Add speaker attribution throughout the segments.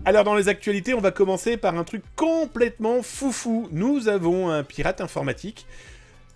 Speaker 1: Alors dans les actualités, on va commencer par un truc complètement foufou. Nous avons un pirate informatique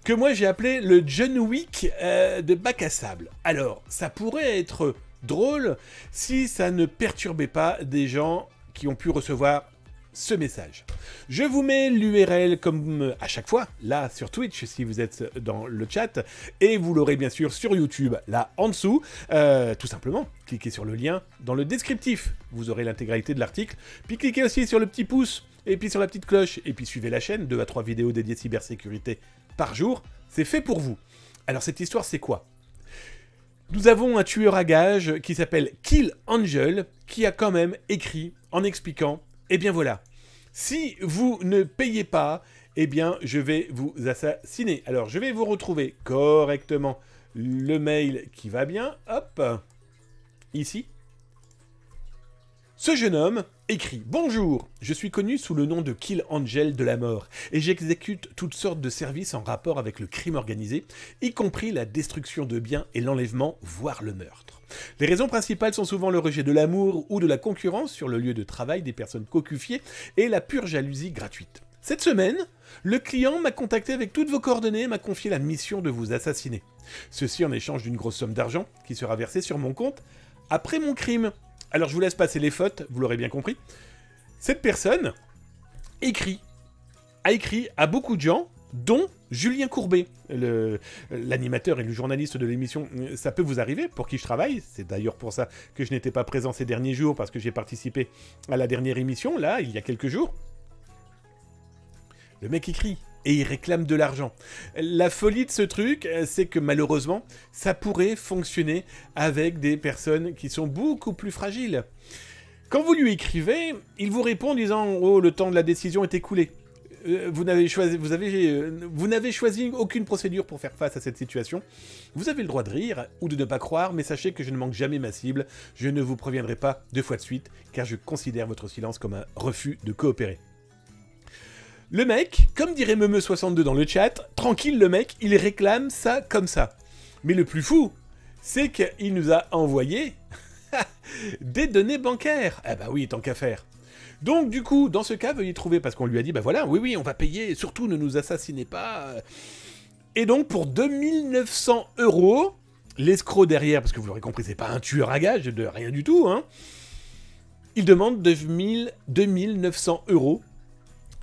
Speaker 1: que moi j'ai appelé le John Wick de bac à sable. Alors, ça pourrait être drôle si ça ne perturbait pas des gens qui ont pu recevoir ce message. Je vous mets l'URL comme à chaque fois, là sur Twitch si vous êtes dans le chat, et vous l'aurez bien sûr sur YouTube, là en dessous. Tout simplement, cliquez sur le lien dans le descriptif, vous aurez l'intégralité de l'article, puis cliquez aussi sur le petit pouce, et puis sur la petite cloche, et puis suivez la chaîne, 2 à 3 vidéos dédiées cybersécurité par jour, c'est fait pour vous. Alors cette histoire c'est quoi ? Nous avons un tueur à gages qui s'appelle Kill Angel, qui a quand même écrit en expliquant: eh bien voilà, si vous ne payez pas, eh bien je vais vous assassiner. Alors je vais vous retrouver correctement le mail qui va bien, hop, ici. Ce jeune homme écrit: bonjour, je suis connu sous le nom de Kill Angel de la mort et j'exécute toutes sortes de services en rapport avec le crime organisé, y compris la destruction de biens et l'enlèvement, voire le meurtre. Les raisons principales sont souvent le rejet de l'amour ou de la concurrence sur le lieu de travail des personnes cocufiées et la pure jalousie gratuite. Cette semaine, le client m'a contacté avec toutes vos coordonnées et m'a confié la mission de vous assassiner. Ceci en échange d'une grosse somme d'argent qui sera versée sur mon compte après mon crime. Alors je vous laisse passer les fautes, vous l'aurez bien compris. Cette personne a écrit à beaucoup de gens, dont Julien Courbet, l'animateur et le journaliste de l'émission. Ça peut vous arriver, pour qui je travaille. C'est d'ailleurs pour ça que je n'étais pas présent ces derniers jours, parce que j'ai participé à la dernière émission, là, il y a quelques jours. Le mec écrit, et il réclame de l'argent. La folie de ce truc, c'est que malheureusement, ça pourrait fonctionner avec des personnes qui sont beaucoup plus fragiles. Quand vous lui écrivez, il vous répond en disant: oh, le temps de la décision est écoulé. Vous n'avez choisi aucune procédure pour faire face à cette situation. Vous avez le droit de rire ou de ne pas croire, mais sachez que je ne manque jamais ma cible. Je ne vous préviendrai pas 2 fois de suite, car je considère votre silence comme un refus de coopérer. Le mec, comme dirait Meumeu62 dans le chat, tranquille le mec, il réclame ça comme ça. Mais le plus fou, c'est qu'il nous a envoyé des données bancaires. Ah bah oui, tant qu'à faire. Donc du coup, dans ce cas, veuillez trouver, parce qu'on lui a dit, bah voilà, oui, on va payer, surtout ne nous assassinez pas. Et donc pour 2900 €, l'escroc derrière, parce que vous l'aurez compris, c'est pas un tueur à gages de rien du tout, hein, il demande 2900 €.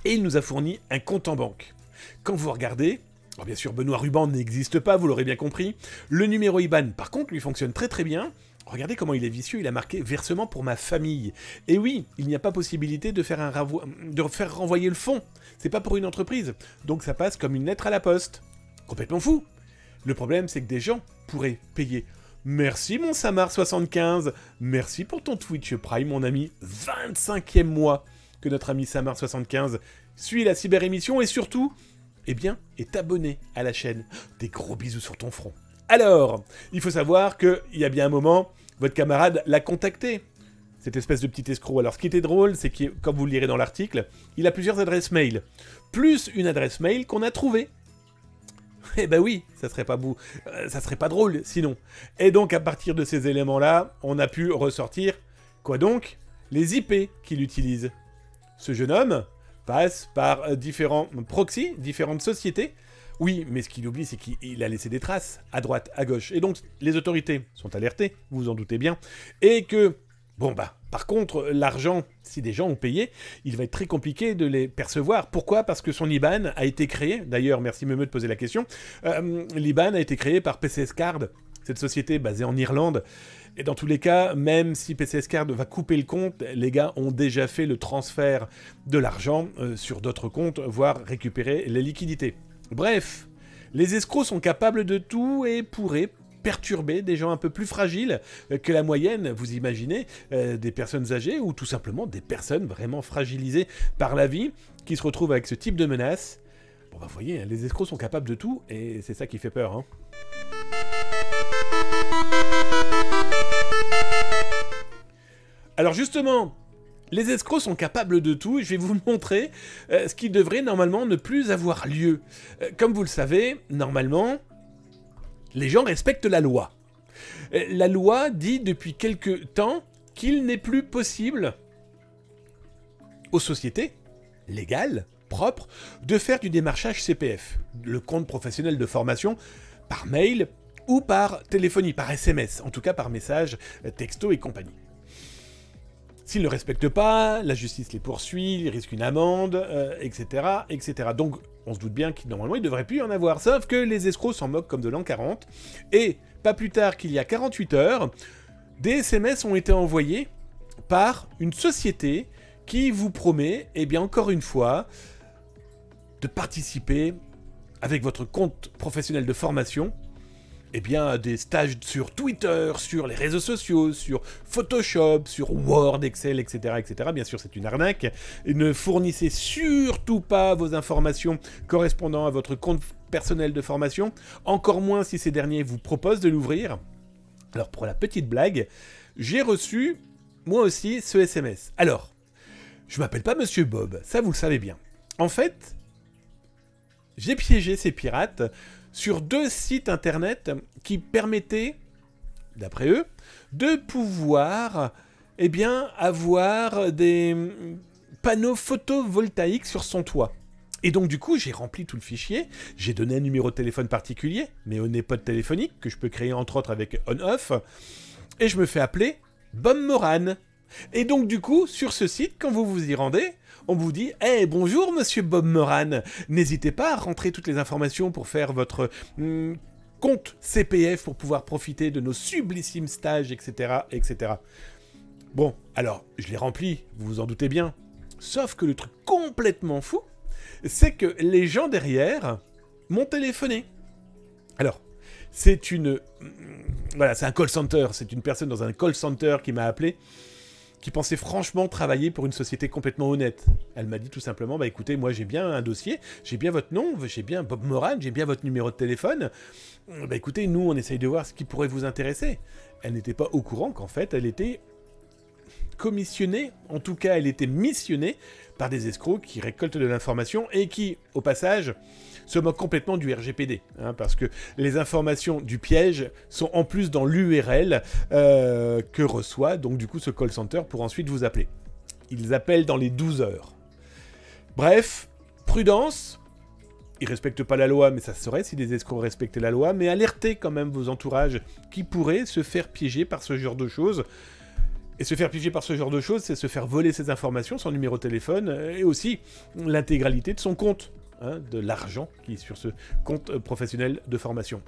Speaker 1: Et il nous a fourni un compte en banque. Quand vous regardez, alors bien sûr Benoît Ruban n'existe pas, vous l'aurez bien compris, le numéro IBAN par contre lui fonctionne très très bien. Regardez comment il est vicieux, il a marqué versement pour ma famille. Et oui, il n'y a pas possibilité de faire renvoyer le fonds, c'est pas pour une entreprise, donc ça passe comme une lettre à la poste. Complètement fou. Le problème c'est que des gens pourraient payer. Merci mon Samar75, merci pour ton Twitch Prime mon ami, 25e mois que notre ami Samar75 suit la cyber-émission et surtout, eh bien, est abonné à la chaîne. Des gros bisous sur ton front. Alors, il faut savoir qu'il y a bien un moment, votre camarade l'a contacté, cette espèce de petit escroc. Alors, ce qui était drôle, c'est que, comme vous le lirez dans l'article, il a plusieurs adresses mail, plus une adresse mail qu'on a trouvée. Eh ben oui, ça serait pas drôle, sinon. Et donc, à partir de ces éléments-là, on a pu ressortir, quoi donc ? Les IP qu'il utilise. Ce jeune homme passe par différents proxys, différentes sociétés. Oui, mais ce qu'il oublie, c'est qu'il a laissé des traces à droite, à gauche. Et donc, les autorités sont alertées, vous vous en doutez bien. Et que, bon bah, par contre, l'argent, si des gens ont payé, il va être très compliqué de les percevoir. Pourquoi ? Parce que son IBAN a été créé, d'ailleurs, merci Meumeu de poser la question, l'IBAN a été créé par PCS Card, cette société basée en Irlande. Et dans tous les cas, même si PCS Card va couper le compte, les gars ont déjà fait le transfert de l'argent sur d'autres comptes, voire récupérer les liquidités. Bref, les escrocs sont capables de tout et pourraient perturber des gens un peu plus fragiles que la moyenne, vous imaginez, des personnes âgées ou tout simplement des personnes vraiment fragilisées par la vie qui se retrouvent avec ce type de menace. Bon bah vous voyez, les escrocs sont capables de tout et c'est ça qui fait peur, hein. Alors justement, les escrocs sont capables de tout et je vais vous montrer ce qui devrait normalement ne plus avoir lieu. Comme vous le savez, normalement, les gens respectent la loi. La loi dit depuis quelque temps qu'il n'est plus possible aux sociétés légales, propres, de faire du démarchage CPF, le compte professionnel de formation, par mail ou par téléphonie, par SMS, en tout cas par message, texto et compagnie. S'ils ne respectent pas, la justice les poursuit, ils risquent une amende, etc., etc. Donc, on se doute bien qu'il normalement, il ne devrait plus y en avoir. Sauf que les escrocs s'en moquent comme de l'an 40. Et, pas plus tard qu'il y a 48 heures, des SMS ont été envoyés par une société qui vous promet, eh bien, encore une fois, de participer, avec votre compte professionnel de formation, eh bien, à des stages sur Twitter, sur les réseaux sociaux, sur Photoshop, sur Word, Excel, etc., etc. Bien sûr, c'est une arnaque. Et ne fournissez surtout pas vos informations correspondant à votre compte personnel de formation, encore moins si ces derniers vous proposent de l'ouvrir. Alors, pour la petite blague, j'ai reçu, moi aussi, ce SMS. Alors, je m'appelle pas Monsieur Bob, ça vous le savez bien. En fait, j'ai piégé ces pirates sur 2 sites internet qui permettaient, d'après eux, de pouvoir, eh bien, avoir des panneaux photovoltaïques sur son toit. Et donc, du coup, j'ai rempli tout le fichier, j'ai donné un numéro de téléphone particulier, mais Honeypot téléphonique, que je peux créer entre autres avec on-off, et je me fais appeler Bob Moran. Et donc, du coup, sur ce site, quand vous vous y rendez, on vous dit « Hey, bonjour, monsieur Bob Moran, n'hésitez pas à rentrer toutes les informations pour faire votre compte CPF pour pouvoir profiter de nos sublissimes stages, etc., etc. » Bon, alors, je l'ai rempli, vous vous en doutez bien. Sauf que le truc complètement fou, c'est que les gens derrière m'ont téléphoné. Alors, c'est une... Voilà, c'est un call center, c'est une personne dans un call center qui m'a appelé, qui pensait franchement travailler pour une société complètement honnête. Elle m'a dit tout simplement, bah écoutez, moi j'ai bien un dossier, j'ai bien votre nom, j'ai bien Bob Moran, j'ai bien votre numéro de téléphone. Bah écoutez, nous on essaye de voir ce qui pourrait vous intéresser. Elle n'était pas au courant qu'en fait elle était commissionnée, en tout cas elle était missionnée par des escrocs qui récoltent de l'information et qui, au passage, se moquent complètement du RGPD, hein, parce que les informations du piège sont en plus dans l'URL que reçoit donc du coup ce call center pour ensuite vous appeler. Ils appellent dans les 12 heures. Bref, prudence. Ils respectent pas la loi, mais ça se saurait si des escrocs respectaient la loi, mais alertez quand même vos entourages qui pourraient se faire piéger par ce genre de choses. Et se faire piéger par ce genre de choses, c'est se faire voler ses informations, son numéro de téléphone, et aussi l'intégralité de son compte, hein, de l'argent qui est sur ce compte professionnel de formation.